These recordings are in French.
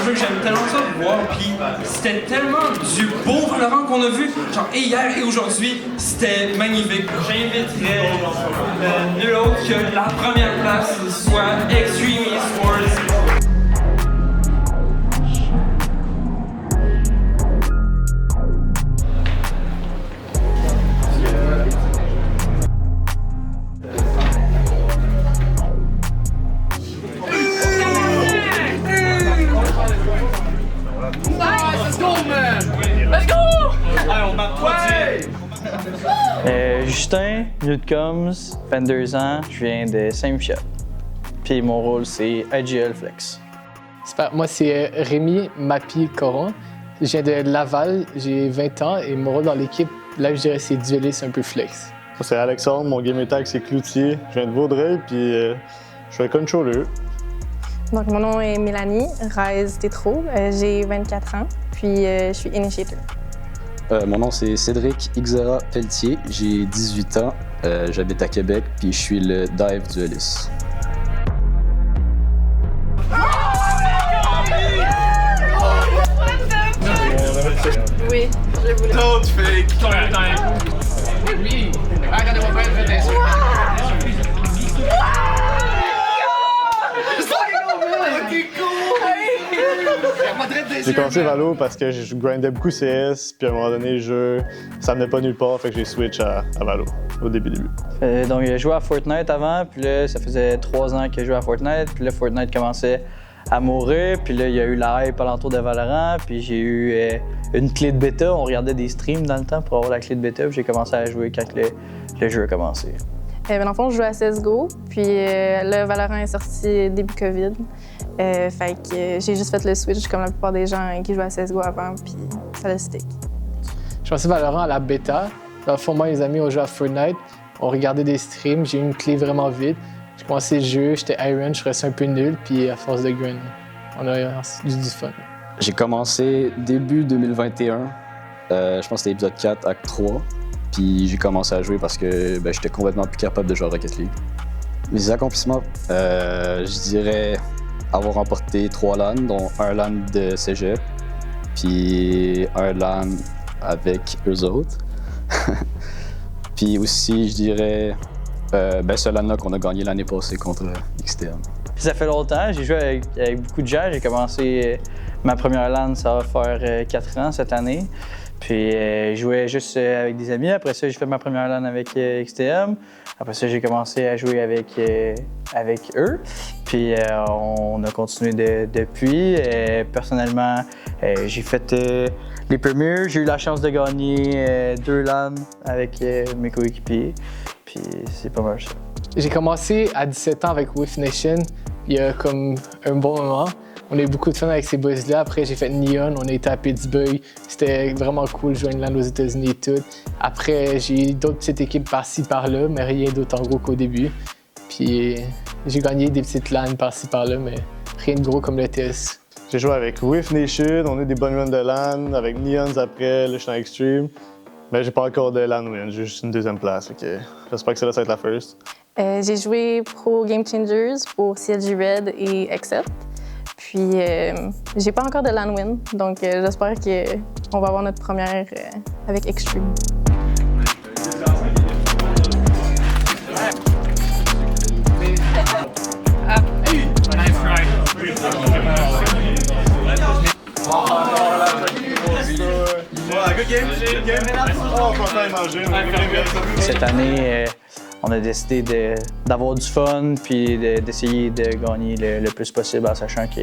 jeu que j'aime tellement ça de voir, puis c'était tellement du beau Valorant qu'on a vu, genre et hier et aujourd'hui, c'était magnifique. J'inviterais nul autre que la première place soit Extreme Esports. Justin, Newcoms, 22 ans, je viens de Saint-Michel. Puis mon rôle, c'est AGL Flex. Super. Moi, c'est Rémi Mapi-Coron. Je viens de Laval, j'ai 20 ans et mon rôle dans l'équipe, là, je dirais, c'est dueliste un peu flex. Moi, c'est Alexandre, mon game tag, c'est Cloutier. Je viens de Vaudreuil, puis je suis un controller. Donc, mon nom est Mélanie Reyes Tétrault. J'ai 24 ans, puis je suis initiator. Mon nom, c'est Cédric Ixera Pelletier. J'ai 18 ans. J'habite à Québec, puis je suis le dive dueliste. Oui, je voulais. Don't fake! Oui! Regardez mon père, J'ai commencé Valo parce que je grindais beaucoup CS, puis à un moment donné, ça menait pas nulle part, fait que j'ai switch à Valo au début. Donc j'ai joué à Fortnite avant, puis là, ça faisait 3 ans que je jouais à Fortnite, puis là, Fortnite commençait à mourir, puis là, il y a eu la hype alentour de Valorant, puis j'ai eu une clé de bêta. On regardait des streams dans le temps pour avoir la clé de bêta, puis j'ai commencé à jouer quand le jeu a commencé. Dans le fond, je jouais à CSGO, puis le Valorant est sorti début COVID. Fait que j'ai juste fait le switch comme la plupart des gens qui jouaient à CSGO avant, puis ça le stick. Je pensais Valorant à la bêta. Dans le fond, moi et mes amis, on jouait à Fortnite, on regardait des streams, j'ai eu une clé vraiment vite. J'ai commencé le jeu, j'étais Iron, je restais un peu nul, puis à force de grind, on a eu du fun. J'ai commencé début 2021. Je pense que c'était épisode 4, acte 3. Puis j'ai commencé à jouer parce que j'étais complètement plus capable de jouer à Rocket League. Mes accomplissements, je dirais avoir remporté 3 LAN, dont un LAN de cégep, puis un LAN avec eux autres. Puis aussi, je dirais, ce LAN-là qu'on a gagné l'année passée contre XTM. Ça fait longtemps, j'ai joué avec beaucoup de gens. J'ai commencé ma première LAN, ça va faire 4 ans cette année. Puis je jouais juste avec des amis. Après ça, j'ai fait ma première LAN avec XTM. Après ça, j'ai commencé à jouer avec eux. Puis on a continué depuis. Personnellement, j'ai fait les premiers. J'ai eu la chance de gagner 2 LAN avec mes coéquipiers. Puis c'est pas mal ça. J'ai commencé à 17 ans avec With Nation, il y a comme un bon moment. On a eu beaucoup de fun avec ces boys-là. Après, j'ai fait Neon, on a été à Pittsburgh. C'était vraiment cool de jouer une LAN aux États-Unis et tout. Après, j'ai eu d'autres petites équipes par-ci, par-là, mais rien d'autre en gros qu'au début. Puis j'ai gagné des petites LAN par-ci, par-là, mais rien de gros comme le TS. J'ai joué avec With Nation, on a eu des bonnes runs de LAN, avec Neons après, là je suis en Extreme. Mais j'ai pas encore de LAN win, j'ai juste une deuxième place, ok. J'espère que celle-là, ça va être la first. J'ai joué pro Game Changers pour CSG Red et Accept. Puis, j'ai pas encore de LAN win, donc j'espère qu'on va avoir notre première avec Extreme. Cette année, on a décidé d'avoir du fun puis d'essayer de gagner le plus possible en sachant que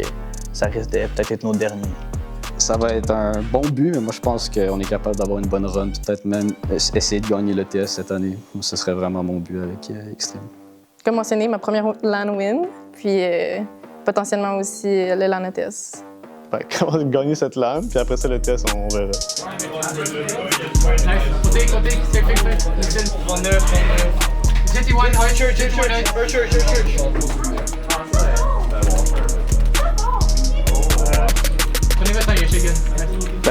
ça risque de peut-être être notre dernier. Ça va être un bon but, mais moi je pense qu'on est capable d'avoir une bonne run, peut-être même essayer de gagner l'ETS cette année. Ce serait vraiment mon but avec Extreme. Comme mentionné, ma première LAN win, puis potentiellement aussi le LAN ETS. Comment gagner cette LAN, puis après ça, le test, on verra.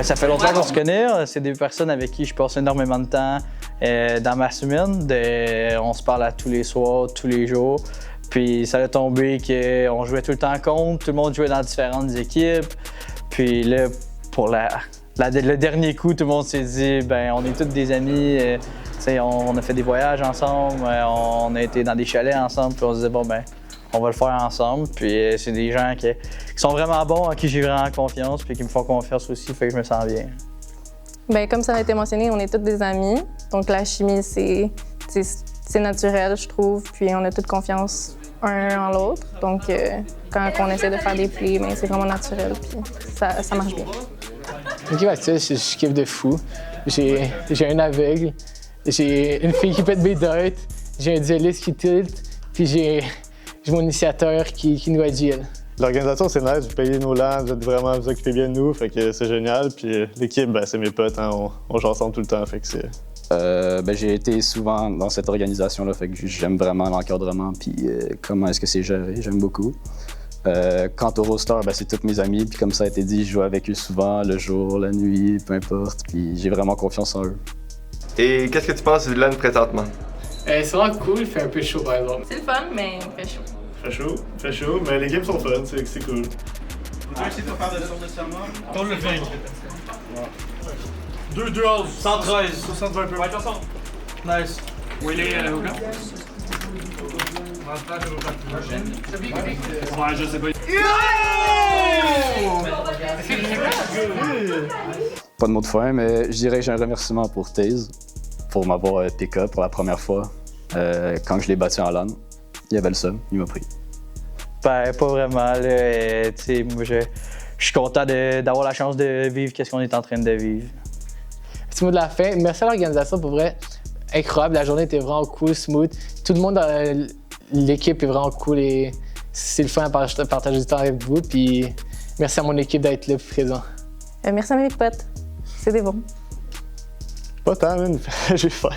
Ça fait longtemps qu'on se connaît. C'est des personnes avec qui je passe énormément de temps dans ma semaine. On se parle à tous les soirs, tous les jours. Puis ça a tombé qu'on jouait tout le temps contre, tout le monde jouait dans différentes équipes. Puis là, pour le dernier coup, tout le monde s'est dit, ben on est tous des amis. On a fait des voyages ensemble, on a été dans des chalets ensemble, puis on se disait, bon, ben, on va le faire ensemble. Puis c'est des gens qui sont vraiment bons, en qui j'ai vraiment confiance, puis qui me font confiance aussi, fait que je me sens bien. Bien, comme ça a été mentionné, on est tous des amis. Donc la chimie, c'est naturel, je trouve. Puis on a toute confiance un en l'autre. Donc quand on essaie de faire des plays, ben, c'est vraiment naturel, puis ça marche bien. L'équipe actuelle, je kiffe de fou. J'ai un aveugle, j'ai une fille qui pète des darts, j'ai un dueliste qui tilt, puis j'ai mon initiateur qui nous agile. L'organisation, c'est nice, vous payez nos lands, vous êtes vraiment vous occupez bien de nous, fait que c'est génial. Puis l'équipe, ben, c'est mes potes, hein, on joue ensemble tout le temps, fait que c'est... J'ai été souvent dans cette organisation-là, fait que j'aime vraiment l'encadrement puis comment est-ce que c'est géré, j'aime beaucoup. Quant au roster, ben, c'est tous mes amis, puis comme ça a été dit, je joue avec eux souvent, le jour, la nuit, peu importe, puis j'ai vraiment confiance en eux. Et qu'est-ce que tu penses du LAN présentement? C'est vraiment cool, il fait un peu chaud par exemple. C'est le fun, mais il fait chaud. Fait chaud, mais les games sont fun, c'est cool. On va essayer de faire de sorte de serment. Tourne le 20. 2 duels. 113. 60 un peu. Ouais, attention. Nice. Où il est, Hogan? Ouais, je sais pas. Pas de mot de fin, mais je dirais que j'ai un remerciement pour Taze, pour m'avoir pick-up pour la première fois. Quand je l'ai battu en LAN, il avait le seum, il m'a pris. Ben, pas vraiment. Là, moi, je suis content d'avoir la chance de vivre ce qu'on est en train de vivre. Petit mot de la fin, merci à l'organisation pour vrai. Incroyable, la journée était vraiment cool, smooth. Tout le monde dans l'équipe est vraiment cool et c'est le fun à partager du temps avec vous. Puis merci à mon équipe d'être là présent. Merci à mes potes. C'est des bons. Pas tant, man. J'ai faim.